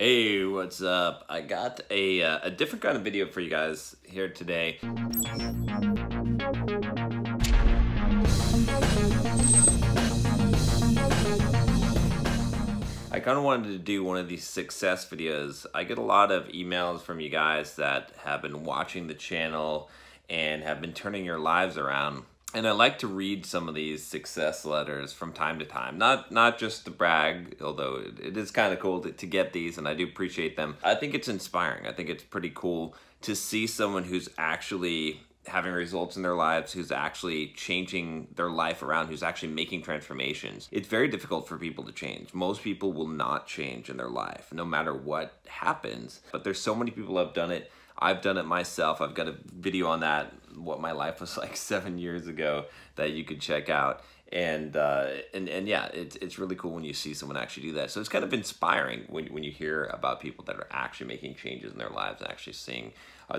Hey, what's up? I got a different kind of video for you guys here today. I kind of wanted to do one of these success videos. I get a lot of emails from you guys that have been watching the channel and have been turning your lives around. And I like to read some of these success letters from time to time. Not just to brag, although it is kind of cool to get these, and I do appreciate them. I think it's inspiring. I think it's pretty cool to see someone who's actually having results in their lives, who's actually changing their life around, who's actually making transformations. It's very difficult for people to change. Most people will not change in their life, no matter what happens. But there's so many people who have done it. I've done it myself. I've got a video on that, what my life was like 7 years ago, that you could check out. And yeah, it's really cool when you see someone actually do that. So it's kind of inspiring when you hear about people that are actually making changes in their lives and actually seeing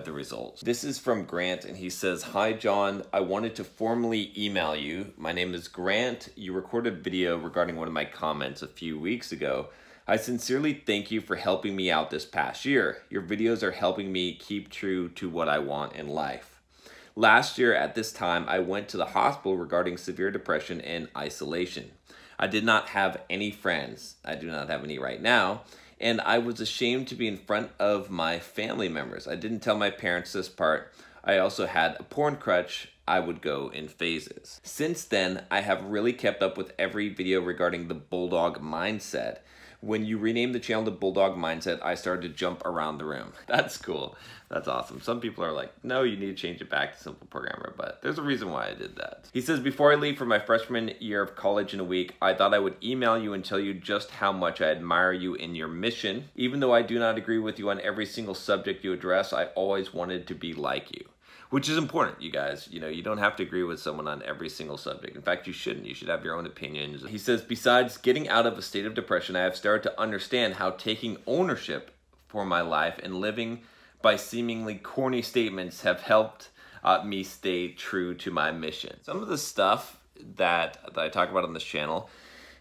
the results. This is from Grant, and he says, "Hi John, I wanted to formally email you. My name is Grant. You recorded a video regarding one of my comments a few weeks ago. I sincerely thank you for helping me out this past year. Your videos are helping me keep true to what I want in life. Last year at this time, I went to the hospital regarding severe depression and isolation. I did not have any friends. I do not have any right now. And I was ashamed to be in front of my family members. I didn't tell my parents this part. I also had a porn crutch. I would go in phases. Since then, I have really kept up with every video regarding the Bulldog mindset. When you renamed the channel to Bulldog Mindset, I started to jump around the room." That's cool. That's awesome. Some people are like, no, you need to change it back to Simple Programmer, but there's a reason why I did that. He says, "Before I leave for my freshman year of college in a week, I thought I would email you and tell you just how much I admire you in your mission. Even though I do not agree with you on every single subject you address, I always wanted to be like you." Which is important, you guys. You know, you don't have to agree with someone on every single subject. In fact, you shouldn't. You should have your own opinions. He says, "Besides getting out of a state of depression, I have started to understand how taking ownership for my life and living by seemingly corny statements have helped me stay true to my mission." Some of the stuff that I talk about on this channel,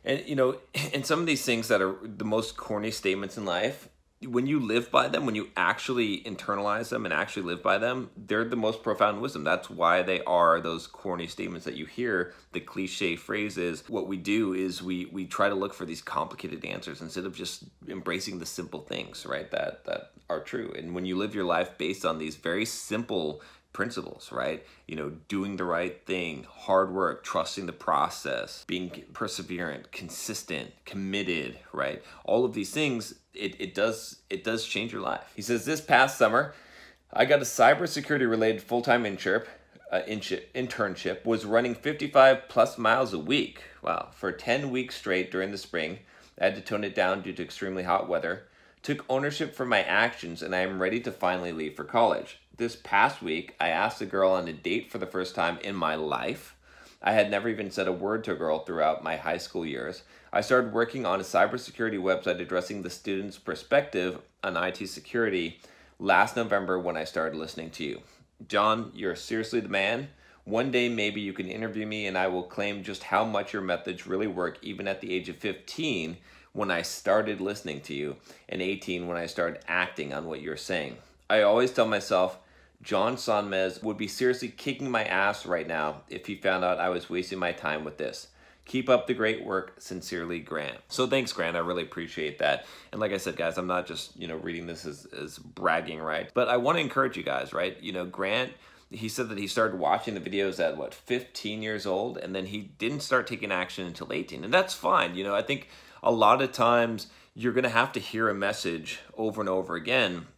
and you know, and some of these things that are the most corny statements in life, when you live by them, when you actually internalize them and actually live by them, they're the most profound wisdom. That's why they are those corny statements that you hear, the cliche phrases. What we do is we try to look for these complicated answers instead of just embracing the simple things, right, that are true. And when you live your life based on these very simple principles, right? You know, doing the right thing, hard work, trusting the process, being perseverant, consistent, committed, right? All of these things, it does change your life. He says, "This past summer, I got a cybersecurity related full-time internship, was running 55 plus miles a week. Wow, for 10 weeks straight during the spring. I had to tone it down due to extremely hot weather. Took ownership for my actions, and I am ready to finally leave for college. This past week, I asked a girl on a date for the first time in my life. I had never even said a word to a girl throughout my high school years. I started working on a cybersecurity website addressing the student's perspective on IT security last November when I started listening to you. John, you're seriously the man. One day maybe you can interview me and I will claim just how much your methods really work, even at the age of 15 when I started listening to you, and 18 when I started acting on what you're saying. I always tell myself, John Sonmez would be seriously kicking my ass right now if he found out I was wasting my time with this. Keep up the great work. Sincerely, Grant." So thanks, Grant. I really appreciate that. And like I said, guys, I'm not just, you know, reading this as bragging, right? But I want to encourage you guys, right? You know, Grant, he said that he started watching the videos at, what, 15 years old? And then he didn't start taking action until 18. And that's fine. You know, I think a lot of times you're going to have to hear a message over and over again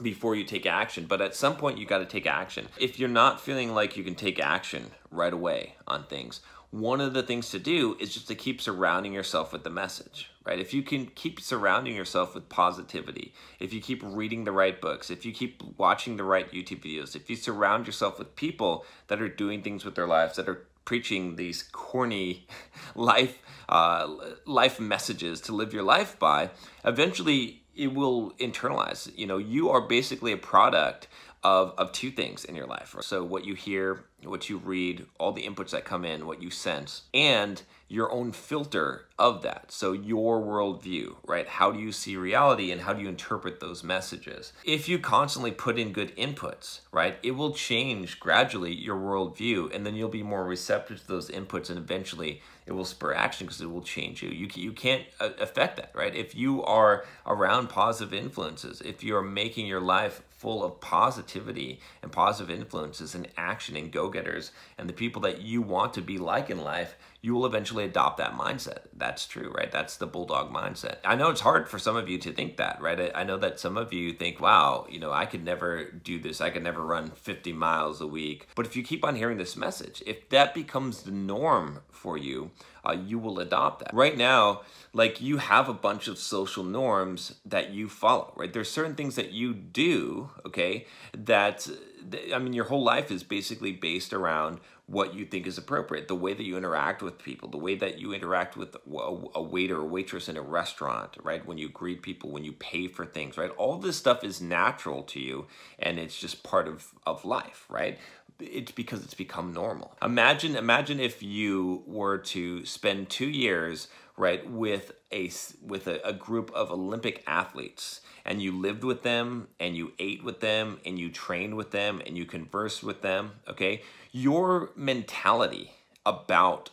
before you take action. But at some point, you got to take action. If you're not feeling like you can take action right away on things, one of the things to do is just to keep surrounding yourself with the message, right? If you can keep surrounding yourself with positivity, if you keep reading the right books, if you keep watching the right YouTube videos, if you surround yourself with people that are doing things with their lives, that are preaching these corny life messages to live your life by, eventually it will internalize. You know, you are basically a product of two things in your life. So what you hear what you read, all the inputs that come in, what you sense, and your own filter of that. So your worldview, right? How do you see reality and how do you interpret those messages? If you constantly put in good inputs, right, it will change gradually your worldview, and then you'll be more receptive to those inputs, and eventually it will spur action because it will change you. You can't affect that, right? If you are around positive influences, if you're making your life full of positivity and positive influences and action and go-getters and the people that you want to be like in life, you will eventually adopt that mindset. That's true, right? That's the Bulldog mindset. I know it's hard for some of you to think that, right? I know that some of you think, wow, I could never do this. I could never run 50 miles a week. But if you keep on hearing this message, if that becomes the norm for you, you will adopt that. Right now, like, you have a bunch of social norms that you follow, right? There's certain things that you do, okay, that, I mean, your whole life is basically based around what you think is appropriate, the way that you interact with people, the way that you interact with a waiter or waitress in a restaurant, right? When you greet people, when you pay for things, right? All this stuff is natural to you, and it's just part of life, right? It's because it's become normal. Imagine if you were to spend 2 years, right, with a group of Olympic athletes, and you lived with them, and you ate with them, and you trained with them, and you conversed with them, okay? Your mentality about,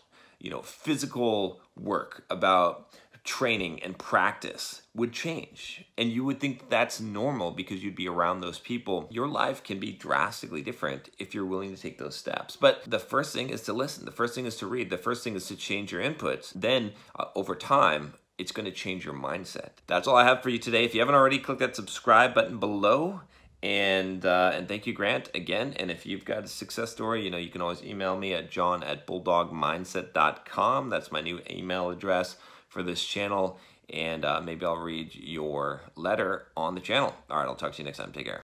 physical work, about training and practice would change, and you would think that's normal because you'd be around those people. Your life can be drastically different if you're willing to take those steps. But the first thing is to listen. The first thing is to read. The first thing is to change your inputs. Then over time, it's going to change your mindset. That's all I have for you today. If you haven't already, click that subscribe button below. And thank you, Grant, again. And if you've got a success story, you can always email me at john@bulldogmindset.com. That's my new email address for this channel. And maybe I'll read your letter on the channel. All right, I'll talk to you next time. Take care.